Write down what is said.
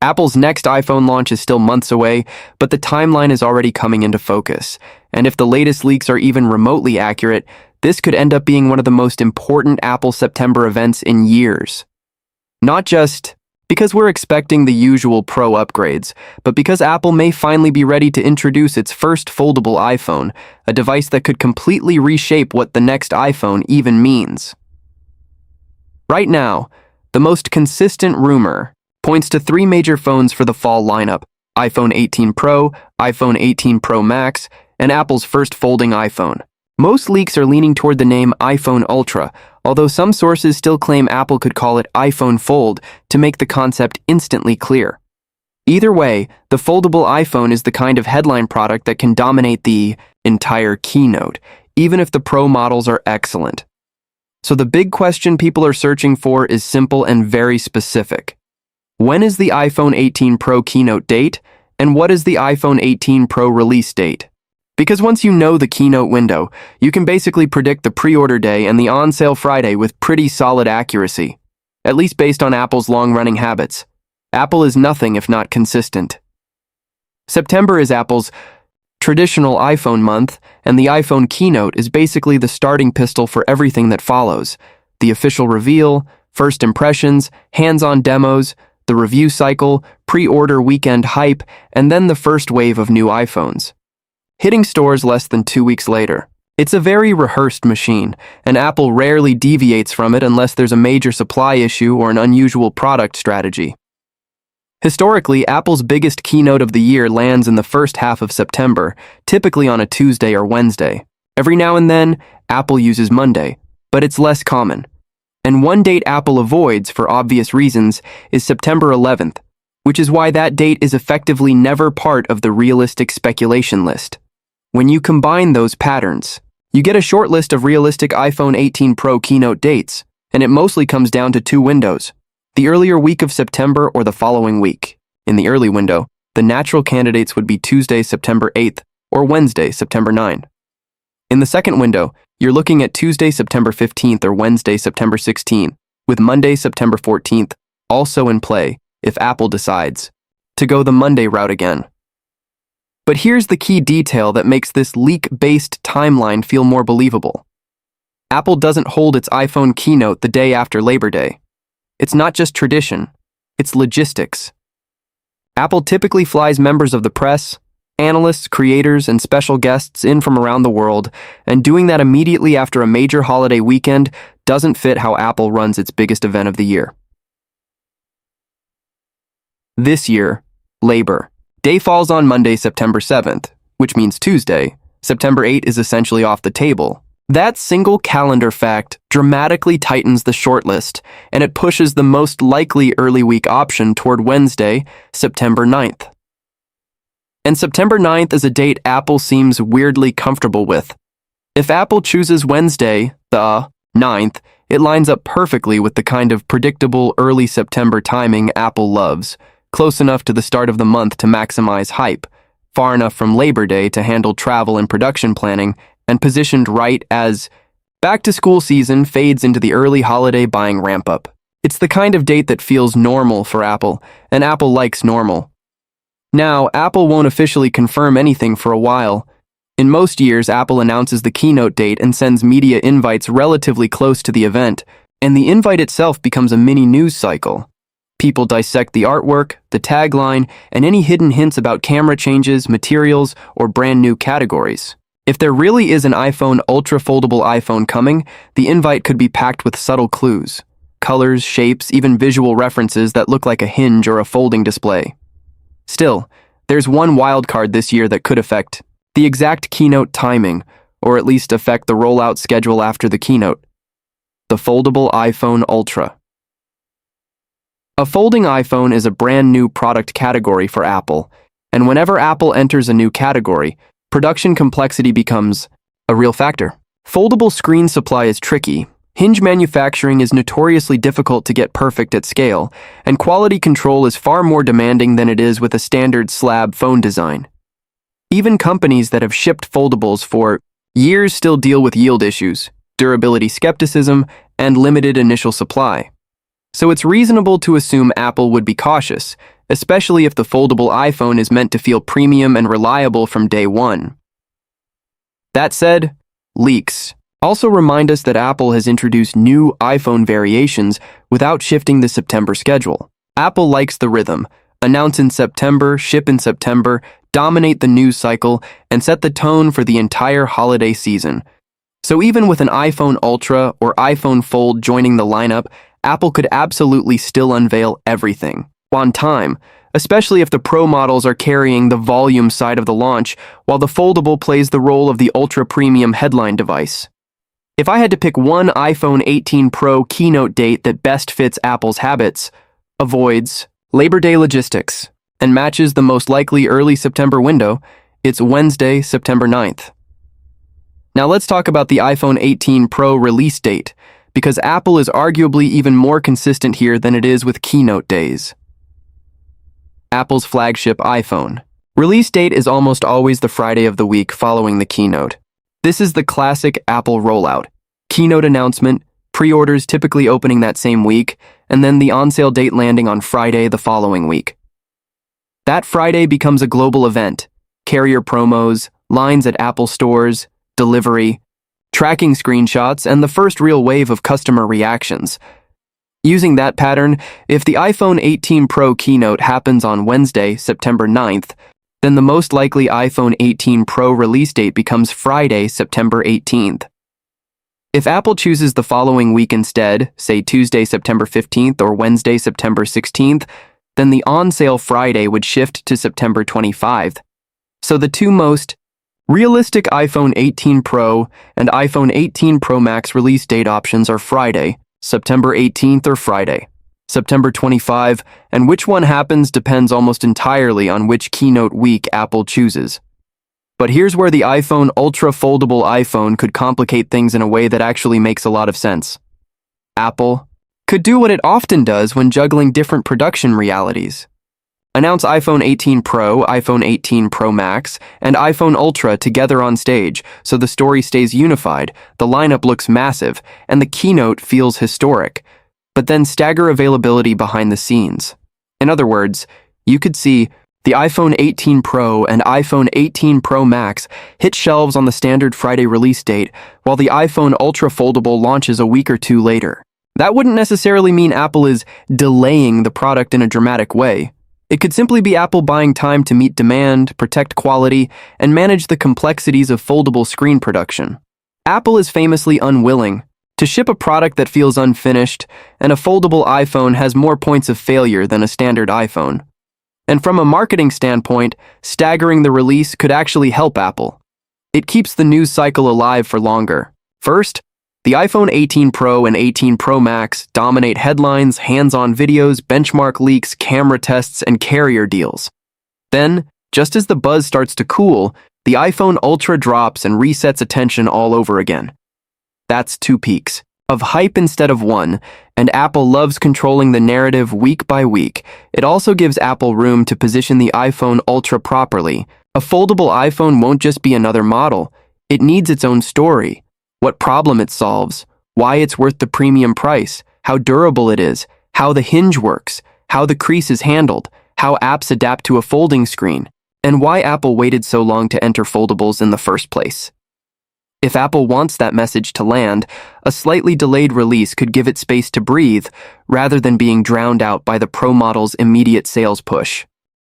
Apple's next iPhone launch is still months away, but the timeline is already coming into focus. And if the latest leaks are even remotely accurate, this could end up being one of the most important Apple September events in years. Not just because we're expecting the usual Pro upgrades, but because Apple may finally be ready to introduce its first foldable iPhone, a device that could completely reshape what the next iPhone even means. Right now, the most consistent rumor points to three major phones for the fall lineup: iPhone 18 Pro, iPhone 18 Pro Max, and Apple's first folding iPhone. Most leaks are leaning toward the name iPhone Ultra, although some sources still claim Apple could call it iPhone Fold to make the concept instantly clear. Either way, the foldable iPhone is the kind of headline product that can dominate the entire keynote, even if the Pro models are excellent. So the big question people are searching for is simple and very specific. When is the iPhone 18 Pro keynote date, and what is the iPhone 18 Pro release date? Because once you know the keynote window, you can basically predict the pre-order day and the on-sale Friday with pretty solid accuracy, at least based on Apple's long-running habits. Apple is nothing if not consistent. September is Apple's traditional iPhone month, and the iPhone keynote is basically the starting pistol for everything that follows: the official reveal, first impressions, hands-on demos, the review cycle, pre-order weekend hype, and then the first wave of new iPhones, hitting stores less than 2 weeks later. It's a very rehearsed machine, and Apple rarely deviates from it unless there's a major supply issue or an unusual product strategy. Historically, Apple's biggest keynote of the year lands in the first half of September, typically on a Tuesday or Wednesday. Every now and then, Apple uses Monday, but it's less common. And one date Apple avoids, for obvious reasons, is September 11th, which is why that date is effectively never part of the realistic speculation list. When you combine those patterns, you get a short list of realistic iPhone 18 Pro keynote dates, and it mostly comes down to two windows: the earlier week of September or the following week. In the early window, the natural candidates would be Tuesday, September 8th, or Wednesday, September 9th. In the second window, you're looking at Tuesday, September 15th or Wednesday, September 16th, with Monday, September 14th also in play if Apple decides to go the Monday route again. But here's the key detail that makes this leak-based timeline feel more believable. Apple doesn't hold its iPhone keynote the day after Labor Day. It's not just tradition, it's logistics. Apple typically flies members of the press, analysts, creators, and special guests in from around the world, and doing that immediately after a major holiday weekend doesn't fit how Apple runs its biggest event of the year. This year, Labor Day falls on Monday, September 7th, which means Tuesday, September 8th is essentially off the table. That single calendar fact dramatically tightens the shortlist, and it pushes the most likely early week option toward Wednesday, September 9th. And September 9th is a date Apple seems weirdly comfortable with. If Apple chooses Wednesday, the 9th, it lines up perfectly with the kind of predictable early September timing Apple loves, close enough to the start of the month to maximize hype, far enough from Labor Day to handle travel and production planning, and positioned right as back-to-school season fades into the early holiday buying ramp-up. It's the kind of date that feels normal for Apple, and Apple likes normal. Now, Apple won't officially confirm anything for a while. In most years, Apple announces the keynote date and sends media invites relatively close to the event, and the invite itself becomes a mini news cycle. People dissect the artwork, the tagline, and any hidden hints about camera changes, materials, or brand new categories. If there really is an iPhone Ultra foldable iPhone coming, the invite could be packed with subtle clues, colors, shapes, even visual references that look like a hinge or a folding display. Still, there's one wild card this year that could affect the exact keynote timing, or at least affect the rollout schedule after the keynote: the foldable iPhone Ultra. A folding iPhone is a brand new product category for Apple, and whenever Apple enters a new category, production complexity becomes a real factor. Foldable screen supply is tricky, hinge manufacturing is notoriously difficult to get perfect at scale, and quality control is far more demanding than it is with a standard slab phone design. Even companies that have shipped foldables for years still deal with yield issues, durability skepticism, and limited initial supply. So it's reasonable to assume Apple would be cautious, especially if the foldable iPhone is meant to feel premium and reliable from day one. That said, leaks also remind us that Apple has introduced new iPhone variations without shifting the September schedule. Apple likes the rhythm: announce in September, ship in September, dominate the news cycle, and set the tone for the entire holiday season. So even with an iPhone Ultra or iPhone Fold joining the lineup, Apple could absolutely still unveil everything on time, especially if the Pro models are carrying the volume side of the launch, while the foldable plays the role of the ultra-premium headline device. If I had to pick one iPhone 18 Pro keynote date that best fits Apple's habits, avoids Labor Day logistics, and matches the most likely early September window, it's Wednesday, September 9th. Now let's talk about the iPhone 18 Pro release date, because Apple is arguably even more consistent here than it is with keynote days. Apple's flagship iPhone. Release date is almost always the Friday of the week following the keynote. This is the classic Apple rollout: keynote announcement, pre-orders typically opening that same week, and then the on-sale date landing on Friday the following week. That Friday becomes a global event: carrier promos, lines at Apple stores, delivery, tracking screenshots, and the first real wave of customer reactions. Using that pattern, if the iPhone 18 Pro keynote happens on Wednesday, September 9th, then the most likely iPhone 18 Pro release date becomes Friday, September 18th. If Apple chooses the following week instead, say Tuesday, September 15th or Wednesday, September 16th, then the on-sale Friday would shift to September 25th. So the two most realistic iPhone 18 Pro and iPhone 18 Pro Max release date options are Friday, September 18th or Friday, September 25, and which one happens depends almost entirely on which keynote week Apple chooses. But here's where the iPhone Ultra foldable iPhone could complicate things in a way that actually makes a lot of sense. Apple could do what it often does when juggling different production realities. Announce iPhone 18 Pro, iPhone 18 Pro Max, and iPhone Ultra together on stage so the story stays unified, the lineup looks massive, and the keynote feels historic, but then stagger availability behind the scenes. In other words, you could see the iPhone 18 Pro and iPhone 18 Pro Max hit shelves on the standard Friday release date, while the iPhone Ultra foldable launches a week or two later. That wouldn't necessarily mean Apple is delaying the product in a dramatic way. It could simply be Apple buying time to meet demand, protect quality, and manage the complexities of foldable screen production. Apple is famously unwilling to ship a product that feels unfinished, and a foldable iPhone has more points of failure than a standard iPhone. And from a marketing standpoint, staggering the release could actually help Apple. It keeps the news cycle alive for longer. First, the iPhone 18 Pro and 18 Pro Max dominate headlines, hands-on videos, benchmark leaks, camera tests, and carrier deals. Then, just as the buzz starts to cool, the iPhone Ultra drops and resets attention all over again. That's two peaks of hype instead of one, and Apple loves controlling the narrative week by week. It also gives Apple room to position the iPhone Ultra properly. A foldable iPhone won't just be another model. It needs its own story. What problem it solves, why it's worth the premium price, how durable it is, how the hinge works, how the crease is handled, how apps adapt to a folding screen, and why Apple waited so long to enter foldables in the first place. If Apple wants that message to land, a slightly delayed release could give it space to breathe rather than being drowned out by the Pro model's immediate sales push.